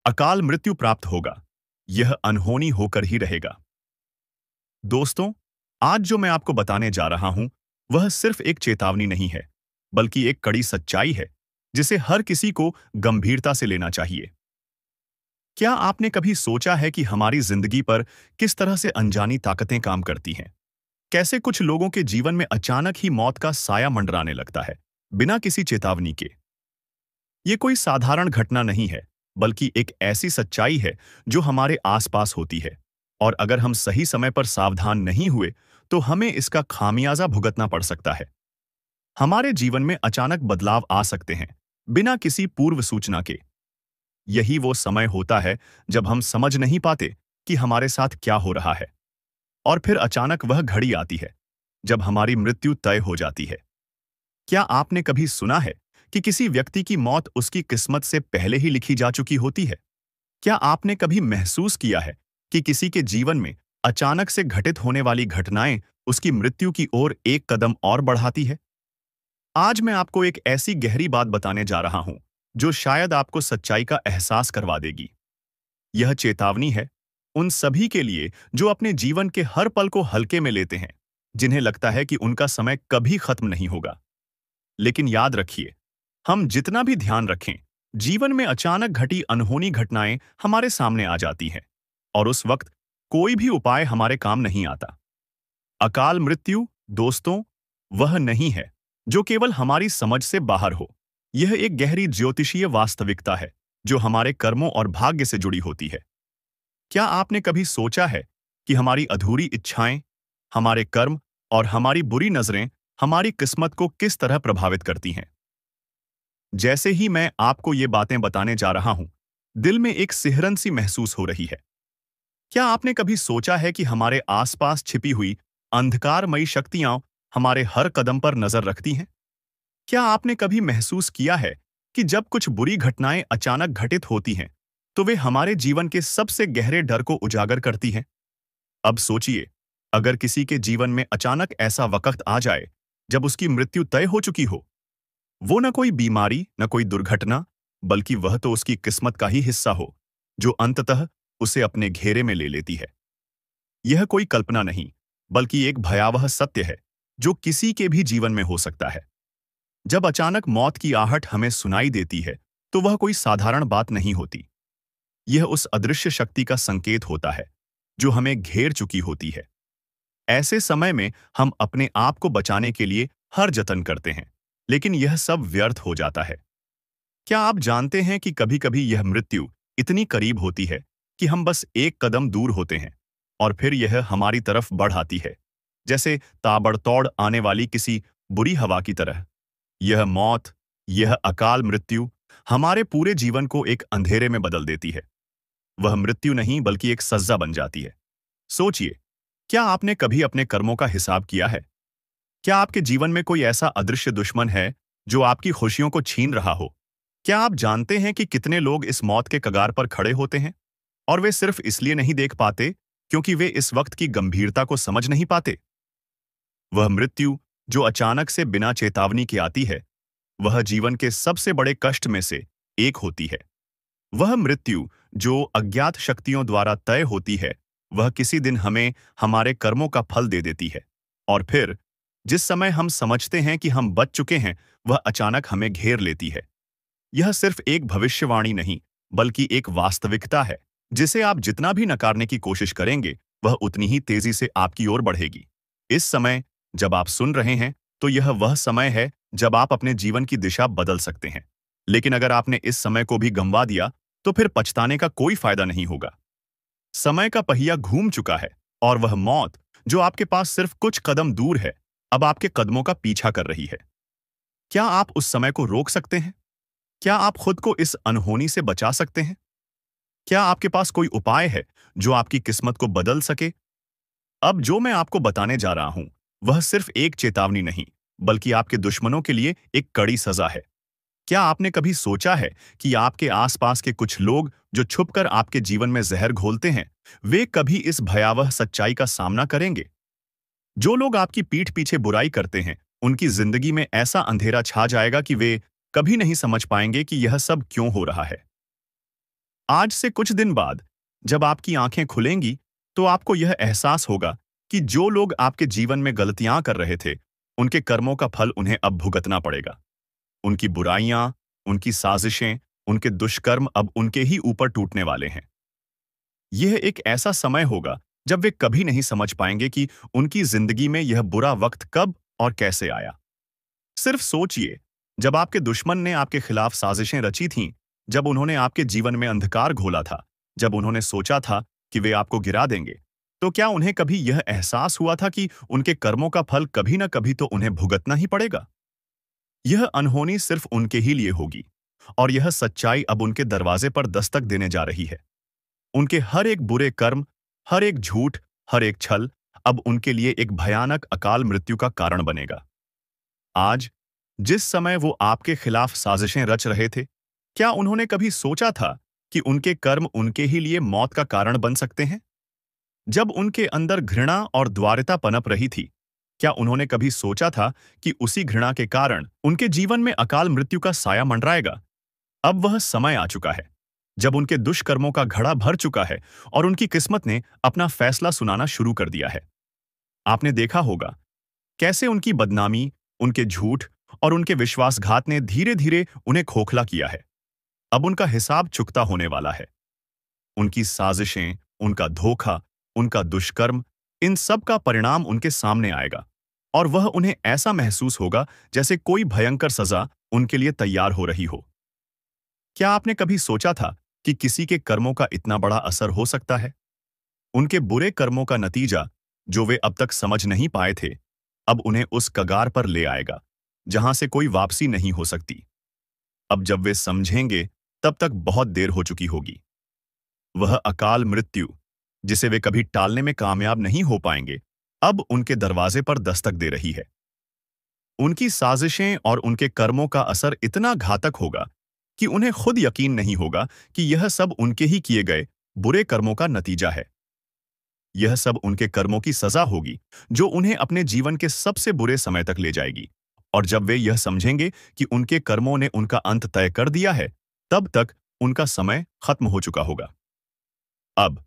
अकाल मृत्यु प्राप्त होगा। यह अनहोनी होकर ही रहेगा। दोस्तों, आज जो मैं आपको बताने जा रहा हूं, वह सिर्फ एक चेतावनी नहीं है, बल्कि एक कड़ी सच्चाई है, जिसे हर किसी को गंभीरता से लेना चाहिए। क्या आपने कभी सोचा है कि हमारी जिंदगी पर किस तरह से अनजानी ताकतें काम करती हैं? कैसे कुछ लोगों के जीवन में अचानक ही मौत का साया मंडराने लगता है, बिना किसी चेतावनी के? ये कोई साधारण घटना नहीं है, बल्कि एक ऐसी सच्चाई है जो हमारे आसपास होती है, और अगर हम सही समय पर सावधान नहीं हुए, तो हमें इसका खामियाजा भुगतना पड़ सकता है। हमारे जीवन में अचानक बदलाव आ सकते हैं, बिना किसी पूर्व सूचना के। यही वो समय होता है जब हम समझ नहीं पाते कि हमारे साथ क्या हो रहा है, और फिर अचानक वह घड़ी आती है जब हमारी मृत्यु तय हो जाती है। क्या आपने कभी सुना है कि किसी व्यक्ति की मौत उसकी किस्मत से पहले ही लिखी जा चुकी होती है? क्या आपने कभी महसूस किया है कि किसी के जीवन में अचानक से घटित होने वाली घटनाएं उसकी मृत्यु की ओर एक कदम और बढ़ाती है? आज मैं आपको एक ऐसी गहरी बात बताने जा रहा हूं, जो शायद आपको सच्चाई का एहसास करवा देगी। यह चेतावनी है उन सभी के लिए जो अपने जीवन के हर पल को हल्के में लेते हैं, जिन्हें लगता है कि उनका समय कभी खत्म नहीं होगा। लेकिन याद रखिए, हम जितना भी ध्यान रखें, जीवन में अचानक घटी अनहोनी घटनाएं हमारे सामने आ जाती हैं, और उस वक्त कोई भी उपाय हमारे काम नहीं आता। अकाल मृत्यु, दोस्तों, वह नहीं है जो केवल हमारी समझ से बाहर हो। यह एक गहरी ज्योतिषीय वास्तविकता है जो हमारे कर्मों और भाग्य से जुड़ी होती है। क्या आपने कभी सोचा है कि हमारी अधूरी इच्छाएं, हमारे कर्म और हमारी बुरी नजरें हमारी किस्मत को किस तरह प्रभावित करती हैं? जैसे ही मैं आपको ये बातें बताने जा रहा हूं, दिल में एक सिहरन सी महसूस हो रही है। क्या आपने कभी सोचा है कि हमारे आसपास छिपी हुई अंधकारमयी शक्तियां हमारे हर कदम पर नजर रखती हैं? क्या आपने कभी महसूस किया है कि जब कुछ बुरी घटनाएं अचानक घटित होती हैं, तो वे हमारे जीवन के सबसे गहरे डर को उजागर करती हैं? अब सोचिए, अगर किसी के जीवन में अचानक ऐसा वक्त आ जाए जब उसकी मृत्यु तय हो चुकी हो, वो न कोई बीमारी, न कोई दुर्घटना, बल्कि वह तो उसकी किस्मत का ही हिस्सा हो, जो अंततः उसे अपने घेरे में ले लेती है। यह कोई कल्पना नहीं, बल्कि एक भयावह सत्य है, जो किसी के भी जीवन में हो सकता है। जब अचानक मौत की आहट हमें सुनाई देती है, तो वह कोई साधारण बात नहीं होती। यह उस अदृश्य शक्ति का संकेत होता है, जो हमें घेर चुकी होती है। ऐसे समय में हम अपने आप को बचाने के लिए हर जतन करते हैं, लेकिन यह सब व्यर्थ हो जाता है। क्या आप जानते हैं कि कभी-कभी यह मृत्यु इतनी करीब होती है कि हम बस एक कदम दूर होते हैं, और फिर यह हमारी तरफ बढ़ आती है, जैसे ताबड़तोड़ आने वाली किसी बुरी हवा की तरह। यह मौत, यह अकाल मृत्यु हमारे पूरे जीवन को एक अंधेरे में बदल देती है। वह मृत्यु नहीं, बल्कि एक सज्जा बन जाती है। सोचिए, क्या आपने कभी अपने कर्मों का हिसाब किया है? क्या आपके जीवन में कोई ऐसा अदृश्य दुश्मन है जो आपकी खुशियों को छीन रहा हो? क्या आप जानते हैं कि कितने लोग इस मौत के कगार पर खड़े होते हैं, और वे सिर्फ इसलिए नहीं देख पाते क्योंकि वे इस वक्त की गंभीरता को समझ नहीं पाते? वह मृत्यु जो अचानक से बिना चेतावनी के आती है, वह जीवन के सबसे बड़े कष्ट में से एक होती है। वह मृत्यु जो अज्ञात शक्तियों द्वारा तय होती है, वह किसी दिन हमें हमारे कर्मों का फल दे देती है, और फिर जिस समय हम समझते हैं कि हम बच चुके हैं, वह अचानक हमें घेर लेती है। यह सिर्फ एक भविष्यवाणी नहीं, बल्कि एक वास्तविकता है, जिसे आप जितना भी नकारने की कोशिश करेंगे, वह उतनी ही तेजी से आपकी ओर बढ़ेगी। इस समय, जब आप सुन रहे हैं, तो यह वह समय है जब आप अपने जीवन की दिशा बदल सकते हैं। लेकिन अगर आपने इस समय को भी गंवा दिया, तो फिर पछताने का कोई फायदा नहीं होगा। समय का पहिया घूम चुका है, और वह मौत, जो आपके पास सिर्फ कुछ कदम दूर है, अब आपके कदमों का पीछा कर रही है। क्या आप उस समय को रोक सकते हैं? क्या आप खुद को इस अनहोनी से बचा सकते हैं? क्या आपके पास कोई उपाय है जो आपकी किस्मत को बदल सके? अब जो मैं आपको बताने जा रहा हूं, वह सिर्फ एक चेतावनी नहीं, बल्कि आपके दुश्मनों के लिए एक कड़ी सजा है। क्या आपने कभी सोचा है कि आपके आसपास के कुछ लोग जो छुपकर आपके जीवन में जहर घोलते हैं, वे कभी इस भयावह सच्चाई का सामना करेंगे? जो लोग आपकी पीठ पीछे बुराई करते हैं, उनकी जिंदगी में ऐसा अंधेरा छा जाएगा कि वे कभी नहीं समझ पाएंगे कि यह सब क्यों हो रहा है। आज से कुछ दिन बाद जब आपकी आंखें खुलेंगी तो आपको यह एहसास होगा कि जो लोग आपके जीवन में गलतियां कर रहे थे, उनके कर्मों का फल उन्हें अब भुगतना पड़ेगा। उनकी बुराइयां, उनकी साजिशें, उनके दुष्कर्म अब उनके ही ऊपर टूटने वाले हैं। यह एक ऐसा समय होगा जब वे कभी नहीं समझ पाएंगे कि उनकी जिंदगी में यह बुरा वक्त कब और कैसे आया। सिर्फ सोचिए, जब आपके दुश्मन ने आपके खिलाफ साजिशें रची थीं, जब उन्होंने आपके जीवन में अंधकार घोला था, जब उन्होंने सोचा था कि वे आपको गिरा देंगे, तो क्या उन्हें कभी यह एहसास हुआ था कि उनके कर्मों का फल कभी न कभी तो उन्हें भुगतना ही पड़ेगा? यह अनहोनी सिर्फ उनके ही लिए होगी, और यह सच्चाई अब उनके दरवाजे पर दस्तक देने जा रही है। उनके हर एक बुरे कर्म, हर एक झूठ, हर एक छल अब उनके लिए एक भयानक अकाल मृत्यु का कारण बनेगा। आज, जिस समय वो आपके खिलाफ साजिशें रच रहे थे, क्या उन्होंने कभी सोचा था कि उनके कर्म उनके ही लिए मौत का कारण बन सकते हैं? जब उनके अंदर घृणा और द्वारिता पनप रही थी, क्या उन्होंने कभी सोचा था कि उसी घृणा के कारण उनके जीवन में अकाल मृत्यु का साया मंडराएगा? अब वह समय आ चुका है, जब उनके दुष्कर्मों का घड़ा भर चुका है और उनकी किस्मत ने अपना फैसला सुनाना शुरू कर दिया है। आपने देखा होगा कैसे उनकी बदनामी, उनके झूठ और उनके विश्वासघात ने धीरे धीरे उन्हें खोखला किया है। अब उनका हिसाब चुकता होने वाला है। उनकी साजिशें, उनका धोखा, उनका दुष्कर्म, इन सब का परिणाम उनके सामने आएगा, और वह उन्हें ऐसा महसूस होगा जैसे कोई भयंकर सजा उनके लिए तैयार हो रही हो। क्या आपने कभी सोचा था कि किसी के कर्मों का इतना बड़ा असर हो सकता है? उनके बुरे कर्मों का नतीजा, जो वे अब तक समझ नहीं पाए थे, अब उन्हें उस कगार पर ले आएगा जहां से कोई वापसी नहीं हो सकती। अब जब वे समझेंगे, तब तक बहुत देर हो चुकी होगी। वह अकाल मृत्यु, जिसे वे कभी टालने में कामयाब नहीं हो पाएंगे, अब उनके दरवाजे पर दस्तक दे रही है। उनकी साजिशें और उनके कर्मों का असर इतना घातक होगा कि उन्हें खुद यकीन नहीं होगा कि यह सब उनके ही किए गए बुरे कर्मों का नतीजा है। यह सब उनके कर्मों की सजा होगी, जो उन्हें अपने जीवन के सबसे बुरे समय तक ले जाएगी। और जब वे यह समझेंगे कि उनके कर्मों ने उनका अंत तय कर दिया है, तब तक उनका समय खत्म हो चुका होगा। अब,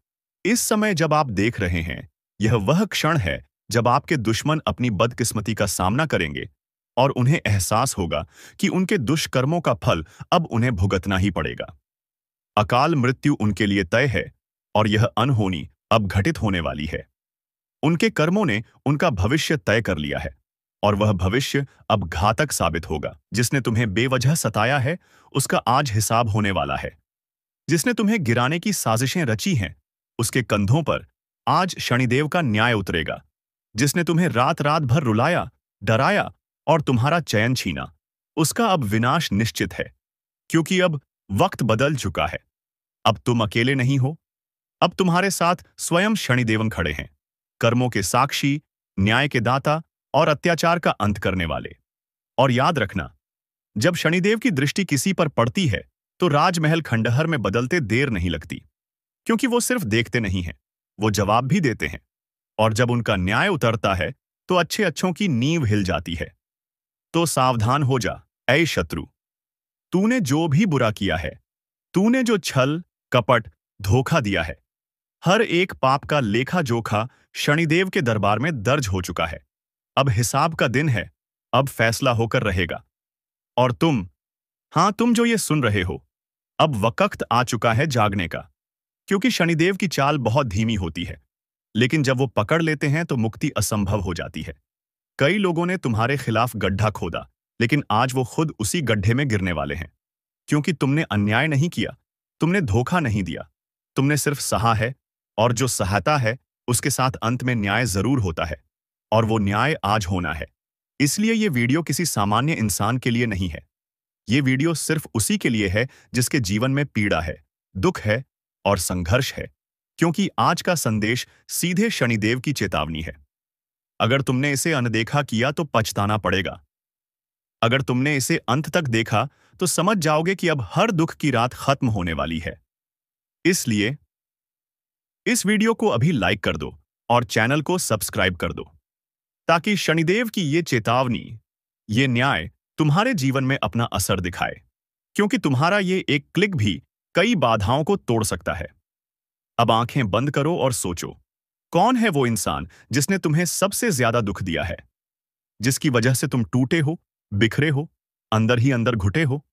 इस समय जब आप देख रहे हैं, यह वह क्षण है जब आपके दुश्मन अपनी बदकिस्मती का सामना करेंगे और उन्हें एहसास होगा कि उनके दुष्कर्मों का फल अब उन्हें भुगतना ही पड़ेगा। अकाल मृत्यु उनके लिए तय है, और यह अनहोनी अब घटित होने वाली है। उनके कर्मों ने उनका भविष्य तय कर लिया है, और वह भविष्य अब घातक साबित होगा। जिसने तुम्हें बेवजह सताया है, उसका आज हिसाब होने वाला है। जिसने तुम्हें गिराने की साजिशें रची हैं, उसके कंधों पर आज शनिदेव का न्याय उतरेगा। जिसने तुम्हें रात रात भर रुलाया, डराया और तुम्हारा चैन छीना, उसका अब विनाश निश्चित है, क्योंकि अब वक्त बदल चुका है। अब तुम अकेले नहीं हो, अब तुम्हारे साथ स्वयं शनिदेवन खड़े हैं, कर्मों के साक्षी, न्याय के दाता और अत्याचार का अंत करने वाले। और याद रखना, जब शनिदेव की दृष्टि किसी पर पड़ती है, तो राजमहल खंडहर में बदलते देर नहीं लगती, क्योंकि वो सिर्फ देखते नहीं हैं, वो जवाब भी देते हैं। और जब उनका न्याय उतरता है, तो अच्छे अच्छों की नींव हिल जाती है। तो सावधान हो जा, ऐ शत्रु। तूने जो भी बुरा किया है, तूने जो छल, कपट, धोखा दिया है, हर एक पाप का लेखा जोखा शनिदेव के दरबार में दर्ज हो चुका है। अब हिसाब का दिन है, अब फैसला होकर रहेगा। और तुम, हाँ तुम जो ये सुन रहे हो, अब वक्त आ चुका है जागने का, क्योंकि शनिदेव की चाल बहुत धीमी होती है, लेकिन जब वो पकड़ लेते हैं तो मुक्ति असंभव हो जाती है। कई लोगों ने तुम्हारे खिलाफ गड्ढा खोदा, लेकिन आज वो खुद उसी गड्ढे में गिरने वाले हैं, क्योंकि तुमने अन्याय नहीं किया, तुमने धोखा नहीं दिया, तुमने सिर्फ सहा है, और जो सहता है उसके साथ अंत में न्याय जरूर होता है, और वो न्याय आज होना है। इसलिए ये वीडियो किसी सामान्य इंसान के लिए नहीं है। ये वीडियो सिर्फ उसी के लिए है जिसके जीवन में पीड़ा है, दुख है और संघर्ष है, क्योंकि आज का संदेश सीधे शनिदेव की चेतावनी है। अगर तुमने इसे अनदेखा किया तो पछताना पड़ेगा। अगर तुमने इसे अंत तक देखा तो समझ जाओगे कि अब हर दुख की रात खत्म होने वाली है। इसलिए इस वीडियो को अभी लाइक कर दो और चैनल को सब्सक्राइब कर दो, ताकि शनिदेव की ये चेतावनी, ये न्याय तुम्हारे जीवन में अपना असर दिखाए, क्योंकि तुम्हारा ये एक क्लिक भी कई बाधाओं को तोड़ सकता है। अब आंखें बंद करो और सोचो, कौन है वो इंसान जिसने तुम्हें सबसे ज्यादा दुख दिया है, जिसकी वजह से तुम टूटे हो, बिखरे हो, अंदर ही अंदर घुटे हो।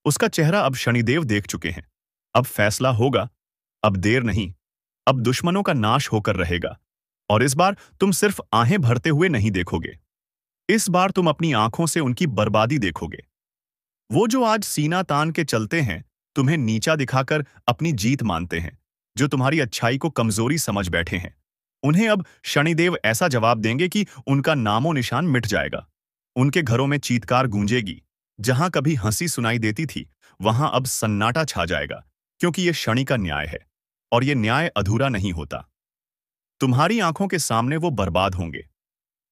उसका चेहरा अब शनिदेव देख चुके हैं। अब फैसला होगा, अब देर नहीं, अब दुश्मनों का नाश होकर रहेगा। और इस बार तुम सिर्फ आहें भरते हुए नहीं देखोगे, इस बार तुम अपनी आंखों से उनकी बर्बादी देखोगे। वो जो आज सीना तान के चलते हैं, तुम्हें नीचा दिखाकर अपनी जीत मानते हैं, जो तुम्हारी अच्छाई को कमजोरी समझ बैठे हैं, उन्हें अब शनिदेव ऐसा जवाब देंगे कि उनका नामो निशान मिट जाएगा। उनके घरों में चीत्कार गूंजेगी। जहां कभी हंसी सुनाई देती थी, वहां अब सन्नाटा छा जाएगा, क्योंकि यह शनि का न्याय है, और यह न्याय अधूरा नहीं होता। तुम्हारी आंखों के सामने वो बर्बाद होंगे।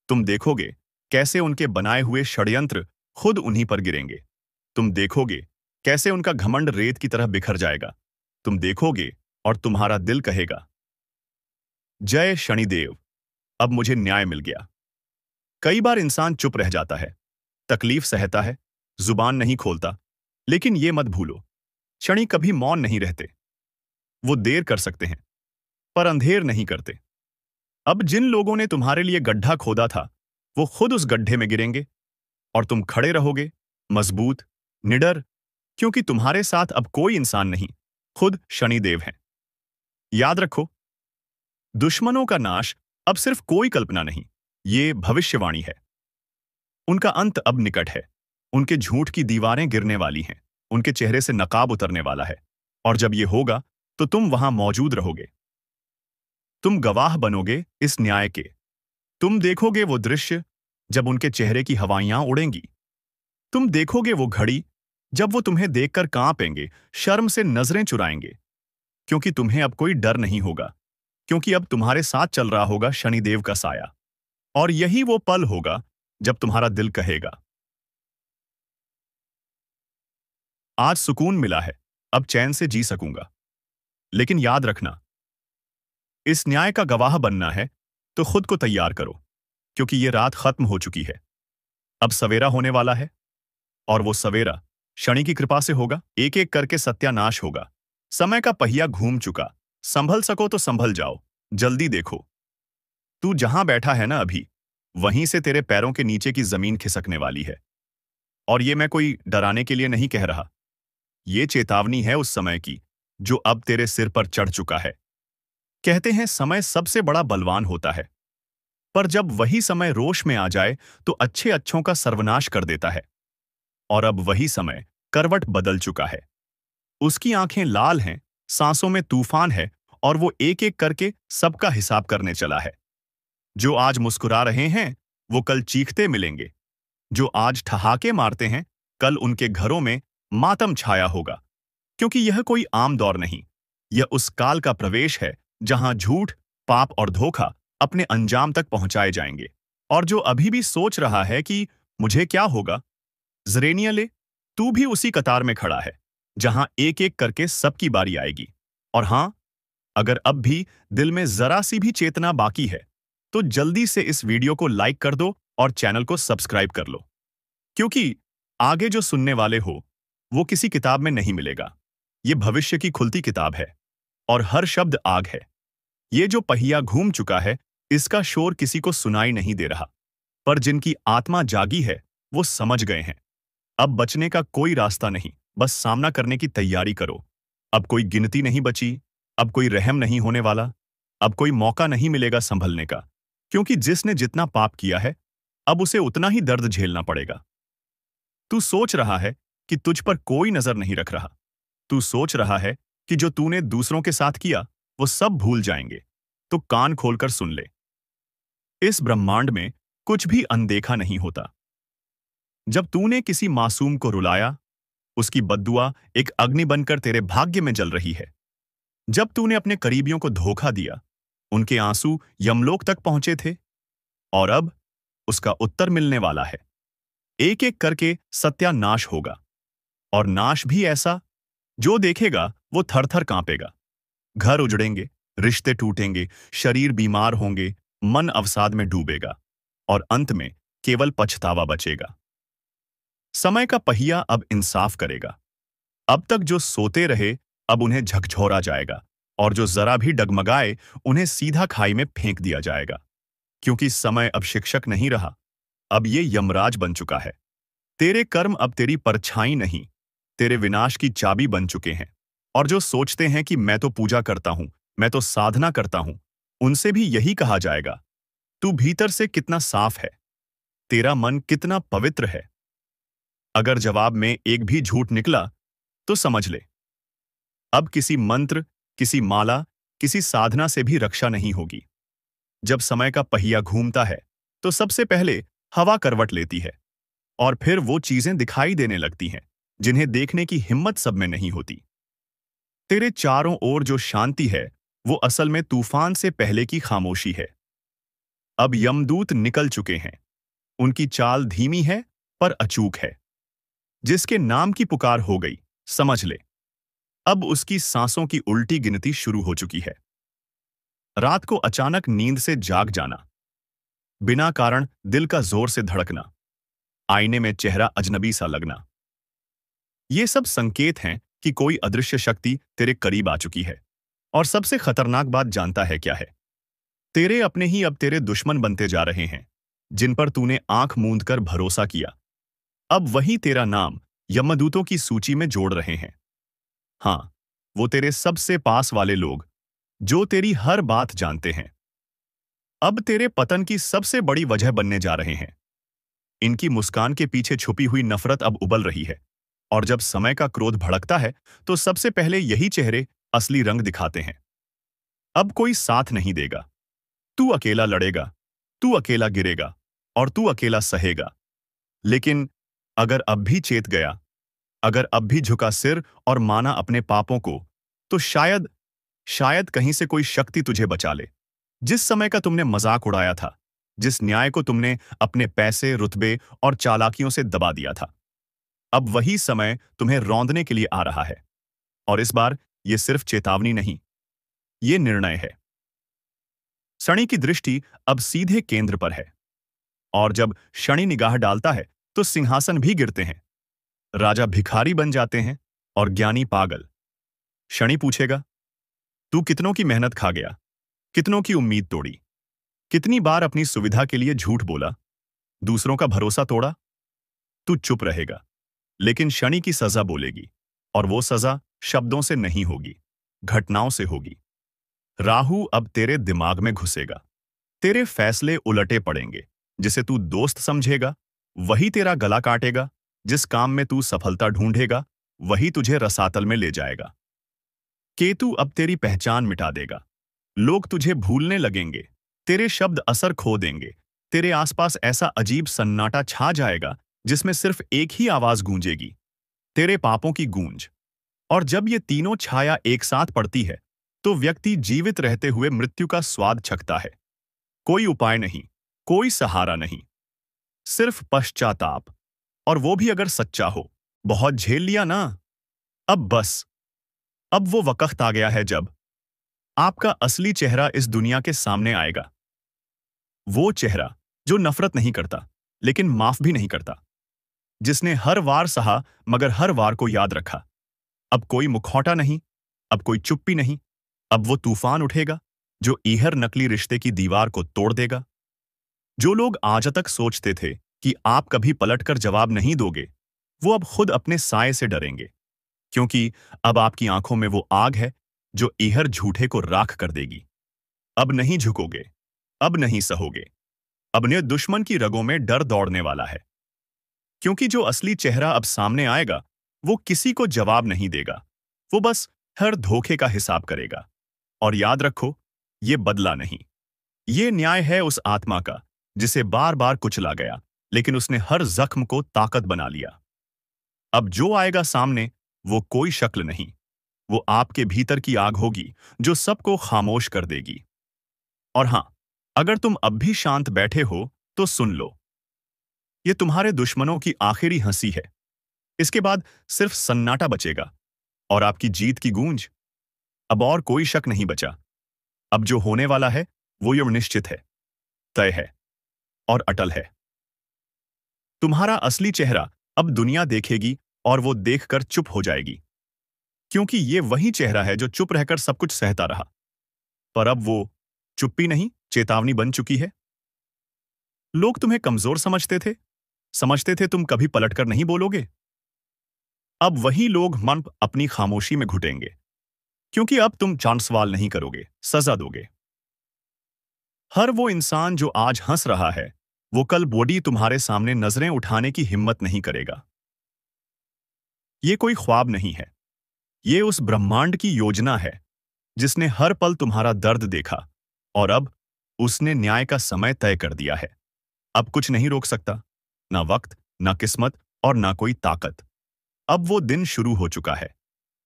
तुम देखोगे कैसे उनके बनाए हुए षड्यंत्र खुद उन्हीं पर गिरेंगे। तुम देखोगे कैसे उनका घमंड रेत की तरह बिखर जाएगा। तुम देखोगे और तुम्हारा दिल कहेगा, जय शनिदेव, अब मुझे न्याय मिल गया। कई बार इंसान चुप रह जाता है, तकलीफ सहता है, जुबान नहीं खोलता, लेकिन ये मत भूलो, शनि कभी मौन नहीं रहते। वो देर कर सकते हैं, पर अंधेर नहीं करते। अब जिन लोगों ने तुम्हारे लिए गड्ढा खोदा था, वो खुद उस गड्ढे में गिरेंगे, और तुम खड़े रहोगे, मजबूत, निडर, क्योंकि तुम्हारे साथ अब कोई इंसान नहीं, खुद शनिदेव हैं। याद रखो, दुश्मनों का नाश अब सिर्फ कोई कल्पना नहीं, ये भविष्यवाणी है। उनका अंत अब निकट है। उनके झूठ की दीवारें गिरने वाली हैं, उनके चेहरे से नकाब उतरने वाला है, और जब ये होगा तो तुम वहां मौजूद रहोगे। तुम गवाह बनोगे इस न्याय के। तुम देखोगे वो दृश्य जब उनके चेहरे की हवाइयां उड़ेंगी। तुम देखोगे वो घड़ी जब वो तुम्हें देखकर कांपेंगे, शर्म से नजरें चुराएंगे, क्योंकि तुम्हें अब कोई डर नहीं होगा, क्योंकि अब तुम्हारे साथ चल रहा होगा शनिदेव का साया। और यही वो पल होगा जब तुम्हारा दिल कहेगा, आज सुकून मिला है, अब चैन से जी सकूंगा। लेकिन याद रखना, इस न्याय का गवाह बनना है तो खुद को तैयार करो, क्योंकि ये रात खत्म हो चुकी है। अब सवेरा होने वाला है, और वो सवेरा शनि की कृपा से होगा। एक एक करके सत्यानाश होगा। समय का पहिया घूम चुका। संभल सको तो संभल जाओ, जल्दी देखो। तू जहां बैठा है ना अभी, वहीं से तेरे पैरों के नीचे की जमीन खिसकने वाली है। और ये मैं कोई डराने के लिए नहीं कह रहा, ये चेतावनी है उस समय की जो अब तेरे सिर पर चढ़ चुका है। कहते हैं समय सबसे बड़ा बलवान होता है, पर जब वही समय रोष में आ जाए तो अच्छे अच्छों का सर्वनाश कर देता है। और अब वही समय करवट बदल चुका है। उसकी आंखें लाल हैं, सांसों में तूफान है, और वो एक एक करके सबका हिसाब करने चला है। जो आज मुस्कुरा रहे हैं, वो कल चीखते मिलेंगे। जो आज ठहाके मारते हैं, कल उनके घरों में मातम छाया होगा। क्योंकि यह कोई आम दौर नहीं, यह उस काल का प्रवेश है जहां झूठ, पाप और धोखा अपने अंजाम तक पहुंचाए जाएंगे। और जो अभी भी सोच रहा है कि मुझे क्या होगा, जरेनिया ले, तू भी उसी कतार में खड़ा है जहां एक एक करके सबकी बारी आएगी। और हां, अगर अब भी दिल में जरा सी भी चेतना बाकी है, तो जल्दी से इस वीडियो को लाइक कर दो और चैनल को सब्सक्राइब कर लो, क्योंकि आगे जो सुनने वाले हो वो किसी किताब में नहीं मिलेगा। ये भविष्य की खुलती किताब है, और हर शब्द आग है। ये जो पहिया घूम चुका है, इसका शोर किसी को सुनाई नहीं दे रहा, पर जिनकी आत्मा जागी है वो समझ गए हैं। अब बचने का कोई रास्ता नहीं, बस सामना करने की तैयारी करो। अब कोई गिनती नहीं बची, अब कोई रहम नहीं होने वाला, अब कोई मौका नहीं मिलेगा संभलने का, क्योंकि जिसने जितना पाप किया है, अब उसे उतना ही दर्द झेलना पड़ेगा। तू सोच रहा है कि तुझ पर कोई नजर नहीं रख रहा। तू सोच रहा है कि जो तूने दूसरों के साथ किया वो सब भूल जाएंगे। तो कान खोलकर सुन ले, इस ब्रह्मांड में कुछ भी अनदेखा नहीं होता। जब तूने किसी मासूम को रुलाया, उसकी बद्दुआ एक अग्नि बनकर तेरे भाग्य में जल रही है। जब तूने अपने करीबियों को धोखा दिया, उनके आंसू यमलोक तक पहुंचे थे, और अब उसका उत्तर मिलने वाला है। एक एक करके सत्यानाश होगा, और नाश भी ऐसा जो देखेगा वो थर थर कांपेगा। घर उजड़ेंगे, रिश्ते टूटेंगे, शरीर बीमार होंगे, मन अवसाद में डूबेगा, और अंत में केवल पछतावा बचेगा। समय का पहिया अब इंसाफ करेगा। अब तक जो सोते रहे अब उन्हें झकझोरा जाएगा, और जो जरा भी डगमगाए उन्हें सीधा खाई में फेंक दिया जाएगा। क्योंकि समय अब शिक्षक नहीं रहा, अब ये यमराज बन चुका है। तेरे कर्म अब तेरी परछाई नहीं, तेरे विनाश की चाबी बन चुके हैं। और जो सोचते हैं कि मैं तो पूजा करता हूं, मैं तो साधना करता हूं, उनसे भी यही कहा जाएगा, तू भीतर से कितना साफ है, तेरा मन कितना पवित्र है। अगर जवाब में एक भी झूठ निकला तो समझ ले, अब किसी मंत्र, किसी माला, किसी साधना से भी रक्षा नहीं होगी। जब समय का पहिया घूमता है तो सबसे पहले हवा करवट लेती है, और फिर वो चीजें दिखाई देने लगती हैं जिन्हें देखने की हिम्मत सब में नहीं होती। तेरे चारों ओर जो शांति है वो असल में तूफान से पहले की खामोशी है। अब यमदूत निकल चुके हैं। उनकी चाल धीमी है पर अचूक है। जिसके नाम की पुकार हो गई, समझ ले, अब उसकी सांसों की उल्टी गिनती शुरू हो चुकी है। रात को अचानक नींद से जाग जाना, बिना कारण दिल का जोर से धड़कना, आईने में चेहरा अजनबी सा लगना, ये सब संकेत हैं कि कोई अदृश्य शक्ति तेरे करीब आ चुकी है। और सबसे खतरनाक बात जानता है क्या है? तेरे अपने ही अब तेरे दुश्मन बनते जा रहे हैं, जिन पर तूने आंख मूंद कर भरोसा किया। अब वही तेरा नाम यमदूतों की सूची में जोड़ रहे हैं। हाँ, वो तेरे सबसे पास वाले लोग, जो तेरी हर बात जानते हैं, अब तेरे पतन की सबसे बड़ी वजह बनने जा रहे हैं। इनकी मुस्कान के पीछे छुपी हुई नफरत अब उबल रही है, और जब समय का क्रोध भड़कता है तो सबसे पहले यही चेहरे असली रंग दिखाते हैं। अब कोई साथ नहीं देगा। तू अकेला लड़ेगा, तू अकेला गिरेगा, और तू अकेला सहेगा। लेकिन अगर अब भी चेत गया, अगर अब भी झुका सिर और माना अपने पापों को, तो शायद शायद कहीं से कोई शक्ति तुझे बचा ले। जिस समय का तुमने मजाक उड़ाया था, जिस न्याय को तुमने अपने पैसे, रुतबे और चालाकियों से दबा दिया था, अब वही समय तुम्हें रौंदने के लिए आ रहा है। और इस बार ये सिर्फ चेतावनी नहीं, ये निर्णय है। शनि की दृष्टि अब सीधे केंद्र पर है, और जब शनि निगाह डालता है तो सिंहासन भी गिरते हैं। राजा भिखारी बन जाते हैं और ज्ञानी पागल। शनि पूछेगा, तू कितनों की मेहनत खा गया, कितनों की उम्मीद तोड़ी, कितनी बार अपनी सुविधा के लिए झूठ बोला, दूसरों का भरोसा तोड़ा? तू चुप रहेगा, लेकिन शनि की सजा बोलेगी, और वो सजा शब्दों से नहीं होगी, घटनाओं से होगी। राहु अब तेरे दिमाग में घुसेगा। तेरे फैसले उलटे पड़ेंगे। जिसे तू दोस्त समझेगा वही तेरा गला काटेगा। जिस काम में तू सफलता ढूंढेगा वही तुझे रसातल में ले जाएगा। केतु अब तेरी पहचान मिटा देगा। लोग तुझे भूलने लगेंगे, तेरे शब्द असर खो देंगे, तेरे आसपास ऐसा अजीब सन्नाटा छा जाएगा जिसमें सिर्फ एक ही आवाज गूंजेगी, तेरे पापों की गूंज। और जब ये तीनों छाया एक साथ पड़ती है तो व्यक्ति जीवित रहते हुए मृत्यु का स्वाद चखता है। कोई उपाय नहीं, कोई सहारा नहीं, सिर्फ पश्चाताप, और वो भी अगर सच्चा हो। बहुत झेल लिया ना, अब बस। अब वो वक्त आ गया है जब आपका असली चेहरा इस दुनिया के सामने आएगा। वो चेहरा जो नफरत नहीं करता, लेकिन माफ भी नहीं करता, जिसने हर वार सहा मगर हर वार को याद रखा। अब कोई मुखौटा नहीं, अब कोई चुप्पी नहीं, अब वो तूफान उठेगा जो ईहर नकली रिश्ते की दीवार को तोड़ देगा। जो लोग आज तक सोचते थे कि आप कभी पलटकर जवाब नहीं दोगे, वो अब खुद अपने साए से डरेंगे, क्योंकि अब आपकी आंखों में वो आग है जो ईहर झूठे को राख कर देगी। अब नहीं झुकोगे, अब नहीं सहोगे, अब ने दुश्मन की रगों में डर दौड़ने वाला है। क्योंकि जो असली चेहरा अब सामने आएगा वो किसी को जवाब नहीं देगा, वो बस हर धोखे का हिसाब करेगा। और याद रखो, ये बदला नहीं, ये न्याय है उस आत्मा का जिसे बार बार कुचला गया, लेकिन उसने हर जख्म को ताकत बना लिया। अब जो आएगा सामने वो कोई शक्ल नहीं, वो आपके भीतर की आग होगी जो सबको खामोश कर देगी। और हां, अगर तुम अब भी शांत बैठे हो तो सुन लो, ये तुम्हारे दुश्मनों की आखिरी हंसी है। इसके बाद सिर्फ सन्नाटा बचेगा और आपकी जीत की गूंज। अब और कोई शक नहीं बचा। अब जो होने वाला है वो ये निश्चित है, तय है और अटल है। तुम्हारा असली चेहरा अब दुनिया देखेगी और वो देखकर चुप हो जाएगी। क्योंकि ये वही चेहरा है जो चुप रहकर सब कुछ सहता रहा। पर अब वो चुप्पी नहीं, चेतावनी बन चुकी है। लोग तुम्हें कमजोर समझते थे तुम कभी पलटकर नहीं बोलोगे। अब वही लोग मन अपनी खामोशी में घुटेंगे, क्योंकि अब तुम जान सवाल नहीं करोगे, सजा दोगे। हर वो इंसान जो आज हंस रहा है, वो कल बॉडी तुम्हारे सामने नजरें उठाने की हिम्मत नहीं करेगा। ये कोई ख्वाब नहीं है, ये उस ब्रह्मांड की योजना है जिसने हर पल तुम्हारा दर्द देखा और अब उसने न्याय का समय तय कर दिया है। अब कुछ नहीं रोक सकता, ना वक्त, ना किस्मत और ना कोई ताकत। अब वो दिन शुरू हो चुका है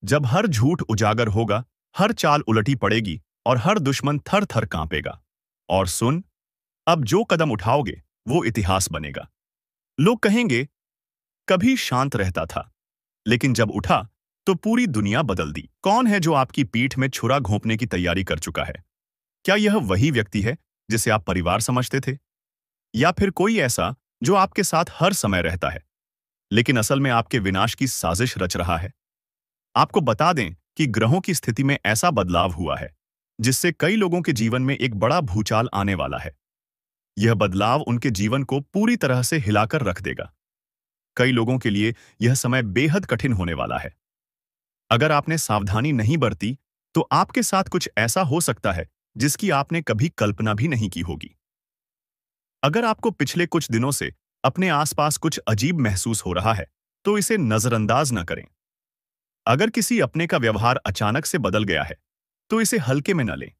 जब हर झूठ उजागर होगा, हर चाल उलटी पड़ेगी और हर दुश्मन थर थर कांपेगा। और सुन, अब जो कदम उठाओगे वो इतिहास बनेगा। लोग कहेंगे कभी शांत रहता था, लेकिन जब उठा तो पूरी दुनिया बदल दी। कौन है जो आपकी पीठ में छुरा घोंपने की तैयारी कर चुका है? क्या यह वही व्यक्ति है जिसे आप परिवार समझते थे, या फिर कोई ऐसा जो आपके साथ हर समय रहता है लेकिन असल में आपके विनाश की साजिश रच रहा है? आपको बता दें कि ग्रहों की स्थिति में ऐसा बदलाव हुआ है जिससे कई लोगों के जीवन में एक बड़ा भूचाल आने वाला है। यह बदलाव उनके जीवन को पूरी तरह से हिलाकर रख देगा। कई लोगों के लिए यह समय बेहद कठिन होने वाला है। अगर आपने सावधानी नहीं बरती तो आपके साथ कुछ ऐसा हो सकता है जिसकी आपने कभी कल्पना भी नहीं की होगी। अगर आपको पिछले कुछ दिनों से अपने आसपास कुछ अजीब महसूस हो रहा है तो इसे नजरअंदाज न करें। अगर किसी अपने का व्यवहार अचानक से बदल गया है तो इसे हल्के में न लें।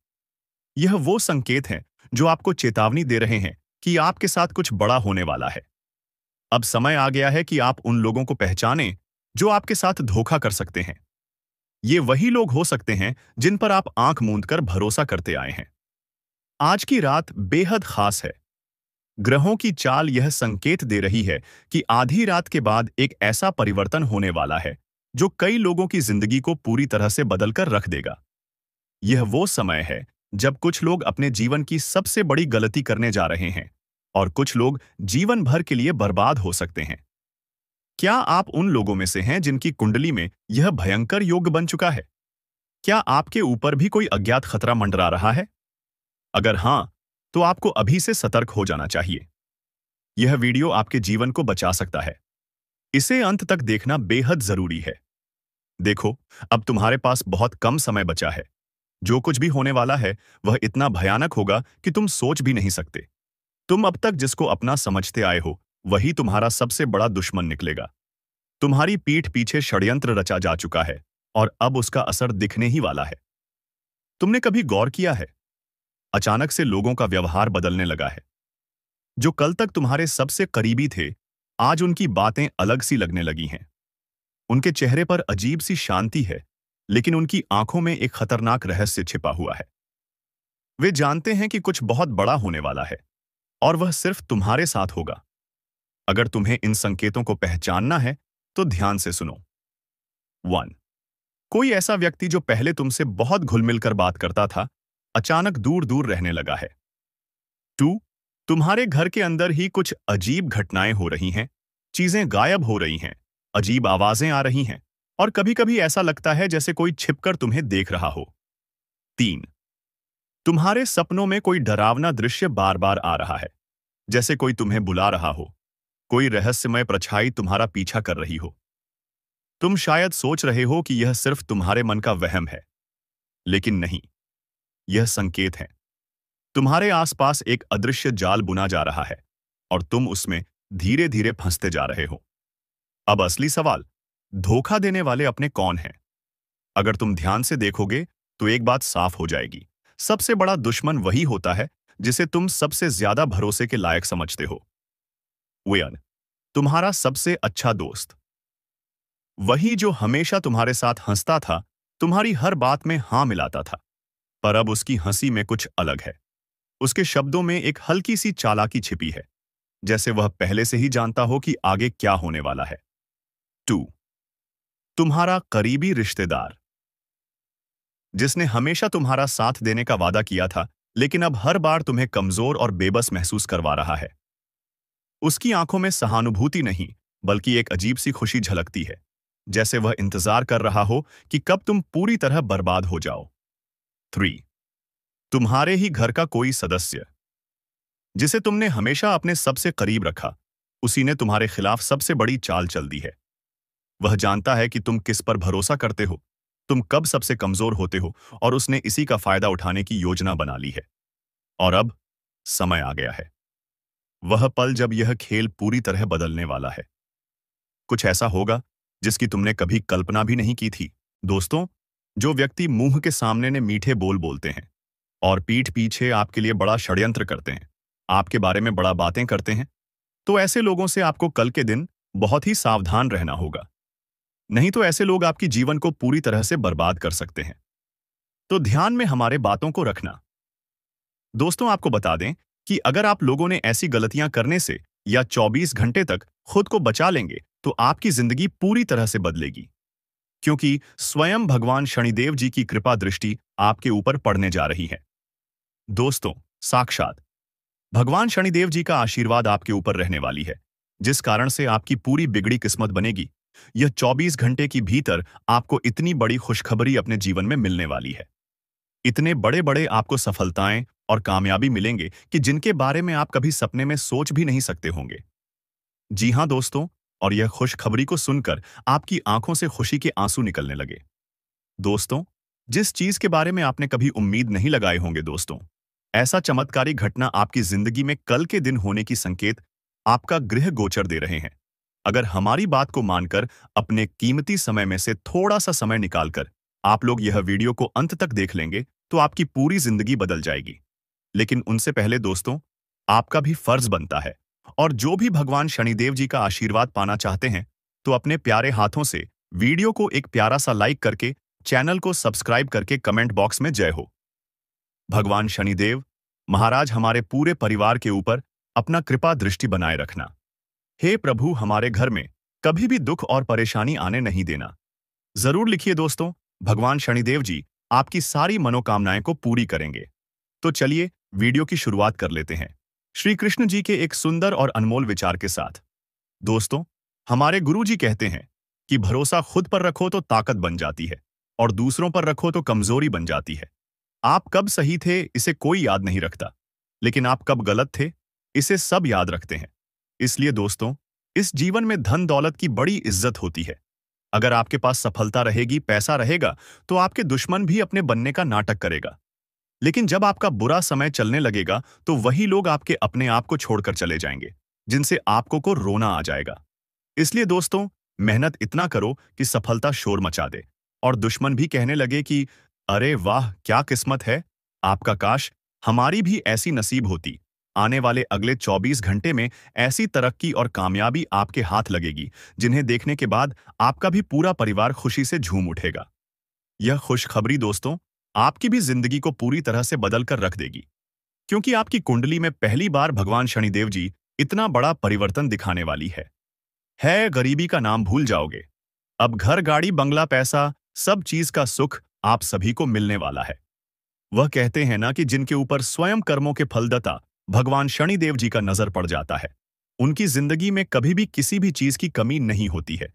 यह वो संकेत हैं जो आपको चेतावनी दे रहे हैं कि आपके साथ कुछ बड़ा होने वाला है। अब समय आ गया है कि आप उन लोगों को पहचानें जो आपके साथ धोखा कर सकते हैं। ये वही लोग हो सकते हैं जिन पर आप आंख मूंद कर भरोसा करते आए हैं। आज की रात बेहद खास है। ग्रहों की चाल यह संकेत दे रही है कि आधी रात के बाद एक ऐसा परिवर्तन होने वाला है जो कई लोगों की जिंदगी को पूरी तरह से बदलकर रख देगा। यह वो समय है जब कुछ लोग अपने जीवन की सबसे बड़ी गलती करने जा रहे हैं और कुछ लोग जीवन भर के लिए बर्बाद हो सकते हैं। क्या आप उन लोगों में से हैं जिनकी कुंडली में यह भयंकर योग बन चुका है? क्या आपके ऊपर भी कोई अज्ञात खतरा मंडरा रहा है? अगर हां, तो आपको अभी से सतर्क हो जाना चाहिए। यह वीडियो आपके जीवन को बचा सकता है। इसे अंत तक देखना बेहद जरूरी है। देखो, अब तुम्हारे पास बहुत कम समय बचा है। जो कुछ भी होने वाला है वह इतना भयानक होगा कि तुम सोच भी नहीं सकते। तुम अब तक जिसको अपना समझते आए हो वही तुम्हारा सबसे बड़ा दुश्मन निकलेगा। तुम्हारी पीठ पीछे षड्यंत्र रचा जा चुका है और अब उसका असर दिखने ही वाला है। तुमने कभी गौर किया है, अचानक से लोगों का व्यवहार बदलने लगा है। जो कल तक तुम्हारे सबसे करीबी थे, आज उनकी बातें अलग सी लगने लगी हैं। उनके चेहरे पर अजीब सी शांति है, लेकिन उनकी आंखों में एक खतरनाक रहस्य छिपा हुआ है। वे जानते हैं कि कुछ बहुत बड़ा होने वाला है और वह सिर्फ तुम्हारे साथ होगा। अगर तुम्हें इन संकेतों को पहचानना है तो ध्यान से सुनो। 1. कोई ऐसा व्यक्ति जो पहले तुमसे बहुत घुल मिलकर बात करता था, अचानक दूर दूर रहने लगा है। 2. तुम्हारे घर के अंदर ही कुछ अजीब घटनाएं हो रही हैं, चीजें गायब हो रही हैं, अजीब आवाजें आ रही हैं और कभी-कभी ऐसा लगता है जैसे कोई छिपकर तुम्हें देख रहा हो। 3. तुम्हारे सपनों में कोई डरावना दृश्य बार-बार आ रहा है, जैसे कोई तुम्हें बुला रहा हो, कोई रहस्यमय परछाई तुम्हारा पीछा कर रही हो। तुम शायद सोच रहे हो कि यह सिर्फ तुम्हारे मन का वहम है, लेकिन नहीं, यह संकेत है। तुम्हारे आसपास एक अदृश्य जाल बुना जा रहा है और तुम उसमें धीरे-धीरे फंसते जा रहे हो। अब असली सवाल, धोखा देने वाले अपने कौन हैं? अगर तुम ध्यान से देखोगे तो एक बात साफ हो जाएगी। सबसे बड़ा दुश्मन वही होता है जिसे तुम सबसे ज्यादा भरोसे के लायक समझते हो। वेयन, तुम्हारा सबसे अच्छा दोस्त, वही जो हमेशा तुम्हारे साथ हंसता था, तुम्हारी हर बात में हां मिलाता था, पर अब उसकी हंसी में कुछ अलग है। उसके शब्दों में एक हल्की सी चालाकी छिपी है, जैसे वह पहले से ही जानता हो कि आगे क्या होने वाला है। 2. तुम्हारा करीबी रिश्तेदार, जिसने हमेशा तुम्हारा साथ देने का वादा किया था, लेकिन अब हर बार तुम्हें कमजोर और बेबस महसूस करवा रहा है। उसकी आंखों में सहानुभूति नहीं, बल्कि एक अजीब सी खुशी झलकती है, जैसे वह इंतजार कर रहा हो कि कब तुम पूरी तरह बर्बाद हो जाओ। 3. तुम्हारे ही घर का कोई सदस्य जिसे तुमने हमेशा अपने सबसे करीब रखा, उसी ने तुम्हारे खिलाफ सबसे बड़ी चाल चल दी है। वह जानता है कि तुम किस पर भरोसा करते हो, तुम कब सबसे कमजोर होते हो, और उसने इसी का फायदा उठाने की योजना बना ली है। और अब समय आ गया है, वह पल जब यह खेल पूरी तरह बदलने वाला है। कुछ ऐसा होगा जिसकी तुमने कभी कल्पना भी नहीं की थी। दोस्तों, जो व्यक्ति मुंह के सामने ने मीठे बोल बोलते हैं और पीठ पीछे आपके लिए बड़ा षड्यंत्र करते हैं, आपके बारे में बड़ा बातें करते हैं, तो ऐसे लोगों से आपको कल के दिन बहुत ही सावधान रहना होगा। नहीं तो ऐसे लोग आपकी जीवन को पूरी तरह से बर्बाद कर सकते हैं। तो ध्यान में हमारे बातों को रखना। दोस्तों, आपको बता दें कि अगर आप लोगों ने ऐसी गलतियां करने से या 24 घंटे तक खुद को बचा लेंगे, तो आपकी जिंदगी पूरी तरह से बदलेगी। क्योंकि स्वयं भगवान शनिदेव जी की कृपा दृष्टि आपके ऊपर पड़ने जा रही है। दोस्तों, साक्षात भगवान शनिदेव जी का आशीर्वाद आपके ऊपर रहने वाली है, जिस कारण से आपकी पूरी बिगड़ी किस्मत बनेगी। यह 24 घंटे की भीतर आपको इतनी बड़ी खुशखबरी अपने जीवन में मिलने वाली है। इतने बड़े बड़े आपको सफलताएं और कामयाबी मिलेंगे कि जिनके बारे में आप कभी सपने में सोच भी नहीं सकते होंगे। जी हाँ दोस्तों, और यह खुशखबरी को सुनकर आपकी आंखों से खुशी के आंसू निकलने लगे। दोस्तों, जिस चीज के बारे में आपने कभी उम्मीद नहीं लगाए होंगे दोस्तों, ऐसा चमत्कारी घटना आपकी जिंदगी में कल के दिन होने की संकेत आपका गृह गोचर दे रहे हैं। अगर हमारी बात को मानकर अपने कीमती समय में से थोड़ा सा समय निकालकर आप लोग यह वीडियो को अंत तक देख लेंगे, तो आपकी पूरी जिंदगी बदल जाएगी। लेकिन उनसे पहले दोस्तों, आपका भी फर्ज बनता है, और जो भी भगवान शनिदेव जी का आशीर्वाद पाना चाहते हैं, तो अपने प्यारे हाथों से वीडियो को एक प्यारा सा लाइक करके, चैनल को सब्सक्राइब करके कमेंट बॉक्स में जय हो। भगवान शनिदेव महाराज हमारे पूरे परिवार के ऊपर अपना कृपा दृष्टि बनाए रखना। हे प्रभु, हमारे घर में कभी भी दुख और परेशानी आने नहीं देना। जरूर लिखिए दोस्तों, भगवान शनिदेव जी आपकी सारी मनोकामनाएं को पूरी करेंगे। तो चलिए वीडियो की शुरुआत कर लेते हैं, श्री कृष्ण जी के एक सुंदर और अनमोल विचार के साथ। दोस्तों, हमारे गुरु जी कहते हैं कि भरोसा खुद पर रखो तो ताकत बन जाती है, और दूसरों पर रखो तो कमजोरी बन जाती है। आप कब सही थे इसे कोई याद नहीं रखता, लेकिन आप कब गलत थे इसे सब याद रखते हैं। इसलिए दोस्तों, इस जीवन में धन दौलत की बड़ी इज्जत होती है। अगर आपके पास सफलता रहेगी, पैसा रहेगा, तो आपके दुश्मन भी अपने बनने का नाटक करेगा। लेकिन जब आपका बुरा समय चलने लगेगा, तो वही लोग आपके अपने आप को छोड़कर चले जाएंगे, जिनसे आपको को रोना आ जाएगा। इसलिए दोस्तों, मेहनत इतना करो कि सफलता शोर मचा दे, और दुश्मन भी कहने लगे कि अरे वाह, क्या किस्मत है आपका, काश हमारी भी ऐसी नसीब होती। आने वाले अगले 24 घंटे में ऐसी तरक्की और कामयाबी आपके हाथ लगेगी, जिन्हें देखने के बाद आपका भी पूरा परिवार खुशी से झूम उठेगा। यह खुशखबरी दोस्तों आपकी भी जिंदगी को पूरी तरह से बदल कर रख देगी, क्योंकि आपकी कुंडली में पहली बार भगवान शनिदेव जी इतना बड़ा परिवर्तन दिखाने वाली है। गरीबी का नाम भूल जाओगे। अब घर, गाड़ी, बंगला, पैसा, सब चीज का सुख आप सभी को मिलने वाला है। वह कहते हैं ना कि जिनके ऊपर स्वयं कर्मों के फलदाता भगवान शनिदेव जी का नजर पड़ जाता है, उनकी जिंदगी में कभी भी किसी भी चीज की कमी नहीं होती है।